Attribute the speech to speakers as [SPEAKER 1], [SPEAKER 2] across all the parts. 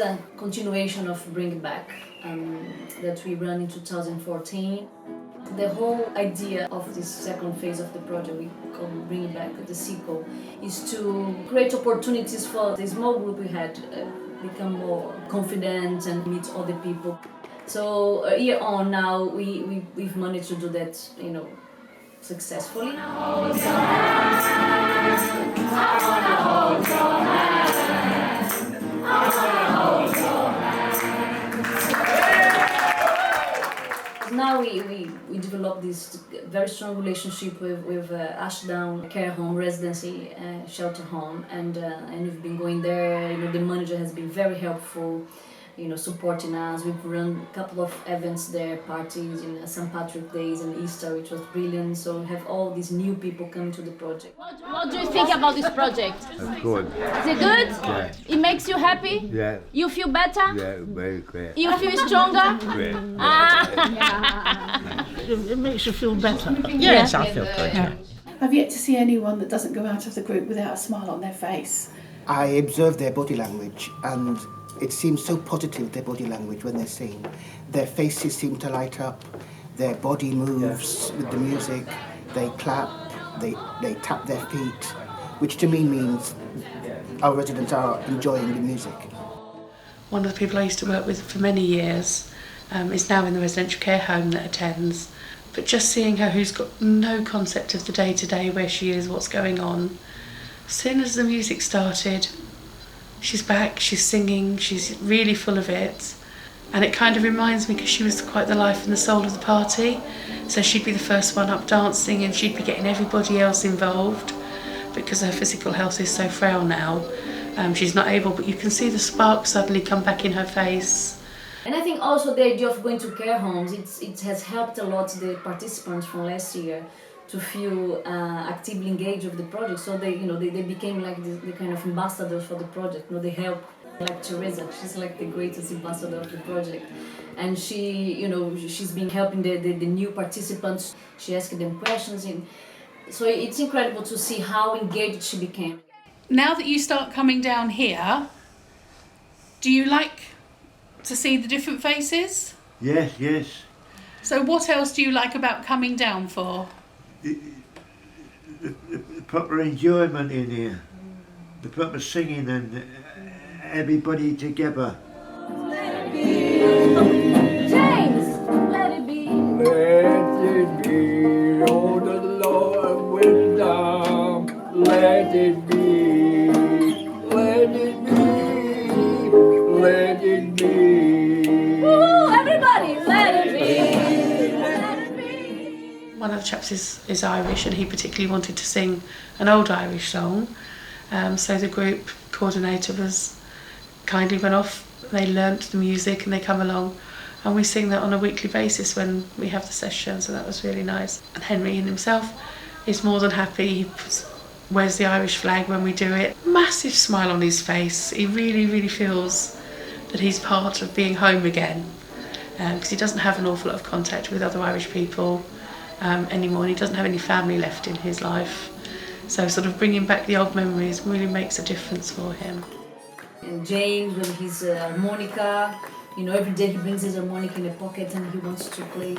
[SPEAKER 1] a continuation of Bring It Back that we ran in 2014. The whole idea of this second phase of the project, we call Bring It Back, the sequel, is to create opportunities for the small group we had, become more confident and meet other people. So a year on now, we've managed to do that, successfully. Now we developed this very strong relationship with Ashdown Care Home Residency Shelter Home, and we've been going there. The manager has been very helpful, supporting us. We've run a couple of events there, parties, St. Patrick's Days and Easter, which was brilliant. So we have all these new people coming to the project.
[SPEAKER 2] What do you think about this project?
[SPEAKER 3] It's good.
[SPEAKER 2] Is it good?
[SPEAKER 3] Yeah.
[SPEAKER 2] It makes you happy?
[SPEAKER 3] Yeah.
[SPEAKER 2] You feel better?
[SPEAKER 3] Yeah, very clear.
[SPEAKER 2] You feel stronger?
[SPEAKER 4] It makes you feel better.
[SPEAKER 5] Yes, I feel good. Yeah.
[SPEAKER 6] I've yet to see anyone that doesn't go out of the group without a smile on their face.
[SPEAKER 7] I observe their body language, and it seems so positive, their body language, when they sing. Their faces seem to light up, their body moves with the music, they clap, they tap their feet, which to me means our residents are enjoying the music.
[SPEAKER 8] One of the people I used to work with for many years is now in the residential care home that attends. But just seeing her, who's got no concept of the day-to-day, where she is, what's going on, as soon as the music started, she's back, she's singing, she's really full of it. And it kind of reminds me, because she was quite the life and the soul of the party, so she'd be the first one up dancing and she'd be getting everybody else involved. Because her physical health is so frail now, she's not able, but you can see the spark suddenly come back in her face.
[SPEAKER 1] And I think also the idea of going to care homes, it has helped a lot the participants from last year to feel actively engaged with the project. So they became like the kind of ambassadors for the project. They help, like Teresa, she's like the greatest ambassador of the project. And she's been helping the new participants. She asked them questions. So it's incredible to see how engaged she became.
[SPEAKER 9] Now that you start coming down here, do you like to see the different faces?
[SPEAKER 3] Yes, yes.
[SPEAKER 9] So what else do you like about coming down for?
[SPEAKER 3] The proper enjoyment in here, the proper singing and everybody together.
[SPEAKER 2] Let it be. James, let it be.
[SPEAKER 10] Let it be, oh the Lord wisdom. Let it be, let it be, let it be.
[SPEAKER 2] Woo, everybody, let it be. Let it be.
[SPEAKER 8] One of the chaps is Irish, and he particularly wanted to sing an old Irish song. So the group coordinator was kindly went off, they learnt the music and they come along, and we sing that on a weekly basis when we have the session, so that was really nice. And Henry in himself is more than happy. He wears the Irish flag when we do it. Massive smile on his face. He really, really feels that he's part of being home again, because he doesn't have an awful lot of contact with other Irish people anymore, and he doesn't have any family left in his life. So sort of bringing back the old memories really makes a difference for him.
[SPEAKER 1] And James with his harmonica, every day he brings his harmonica in a pocket and he wants to play.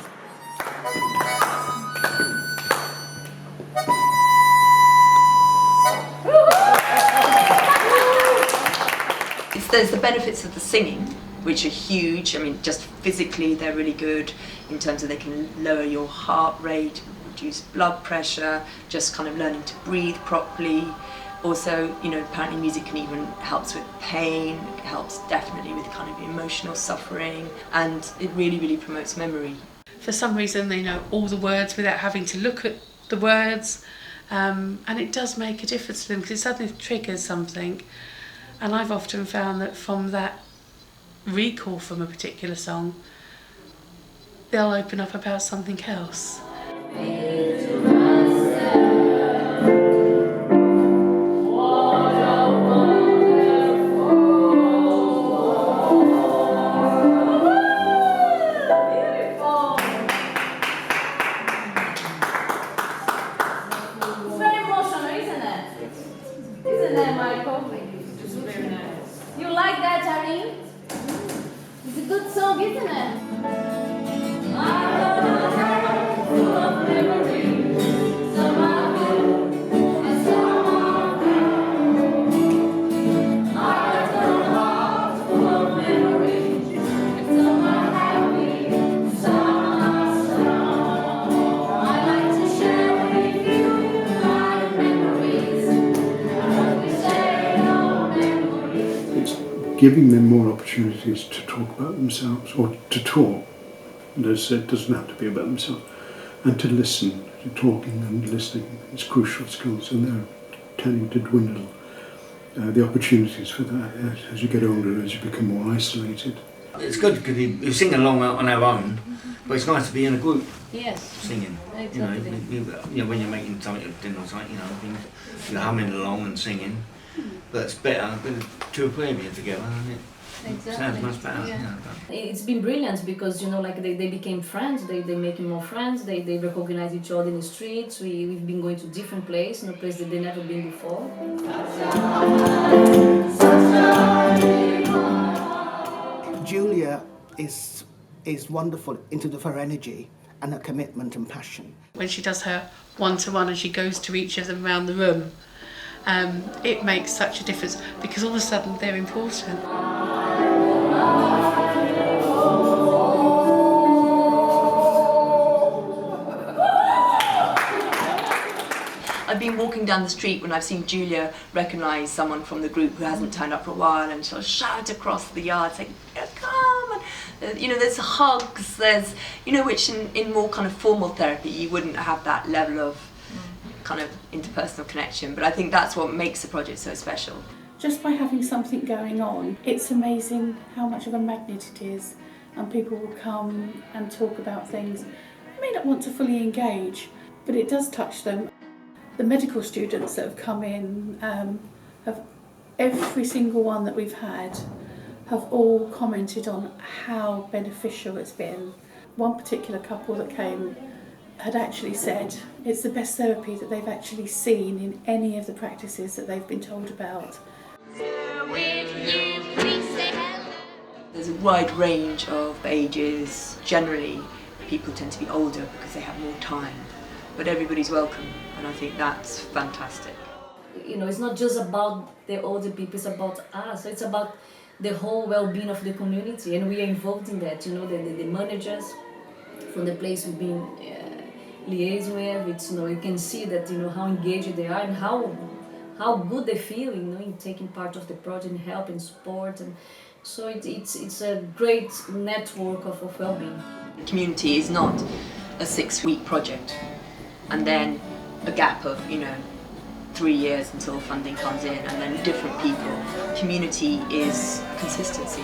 [SPEAKER 11] There's the benefits of the singing, which are huge. I mean, just physically they're really good in terms of they can lower your heart rate, reduce blood pressure, just kind of learning to breathe properly. Also, apparently music can even helps with pain, it helps definitely with kind of emotional suffering, and it really, really promotes memory.
[SPEAKER 8] For some reason they know all the words without having to look at the words, and it does make a difference to them because it suddenly triggers something. And I've often found that from that recall from a particular song, they'll open up about something else.
[SPEAKER 2] good song, isn't it? I run a heart full of memories. Some are good and some are bad. I run a heart full of memories. Some are happy, some are sad. I like to share with you my memories. What we say, oh, memories.
[SPEAKER 5] It's giving them more opportunities to talk about themselves, or to talk. And as I said, it doesn't have to be about themselves. And to listen, to talking and listening. It's crucial skills, and they're tending to dwindle. The opportunities for that as you get older, as you become more isolated.
[SPEAKER 12] It's good because you sing along on our own, but it's nice to be in a group.
[SPEAKER 1] Yes.
[SPEAKER 12] Singing.
[SPEAKER 1] Exactly.
[SPEAKER 12] You know, when you're making something at dinner or something, things, you're humming along and singing. But it's better with 2 or 3 of you together, isn't it?
[SPEAKER 1] Exactly.
[SPEAKER 12] Sounds much better.
[SPEAKER 1] Yeah. It's been brilliant because like they became friends. They making more friends. They recognize each other in the streets. We've been going to different places, places that they never been before.
[SPEAKER 7] Julia is wonderful in terms of her energy and her commitment and passion.
[SPEAKER 8] When she does her one-to-one and she goes to each of them around the room, it makes such a difference because all of a sudden they're important.
[SPEAKER 11] I've been walking down the street when I've seen Julia recognise someone from the group who hasn't turned up for a while, and she'll shout across the yard saying, come! And, there's hugs, there's, which in more kind of formal therapy you wouldn't have that level of kind of interpersonal connection, but I think that's what makes the project so special.
[SPEAKER 6] Just by having something going on, it's amazing how much of a magnet it is, and people will come and talk about things. They may not want to fully engage, but it does touch them. The medical students that have come in, have every single one that we've had, have all commented on how beneficial it's been. One particular couple that came had actually said it's the best therapy that they've actually seen in any of the practices that they've been told about.
[SPEAKER 11] There's a wide range of ages. Generally, people tend to be older because they have more time, but everybody's welcome, and I think that's fantastic.
[SPEAKER 1] It's not just about the older people, it's about us. It's about the whole well-being of the community, and we are involved in that. The managers from the place we've been liaising with, it's you can see that how engaged they are and how good they feel in taking part of the project and help and support, and so it's a great network of well-being.
[SPEAKER 11] The community is not a 6-week project and then a gap of 3 years until funding comes in and then different people. Community is consistency.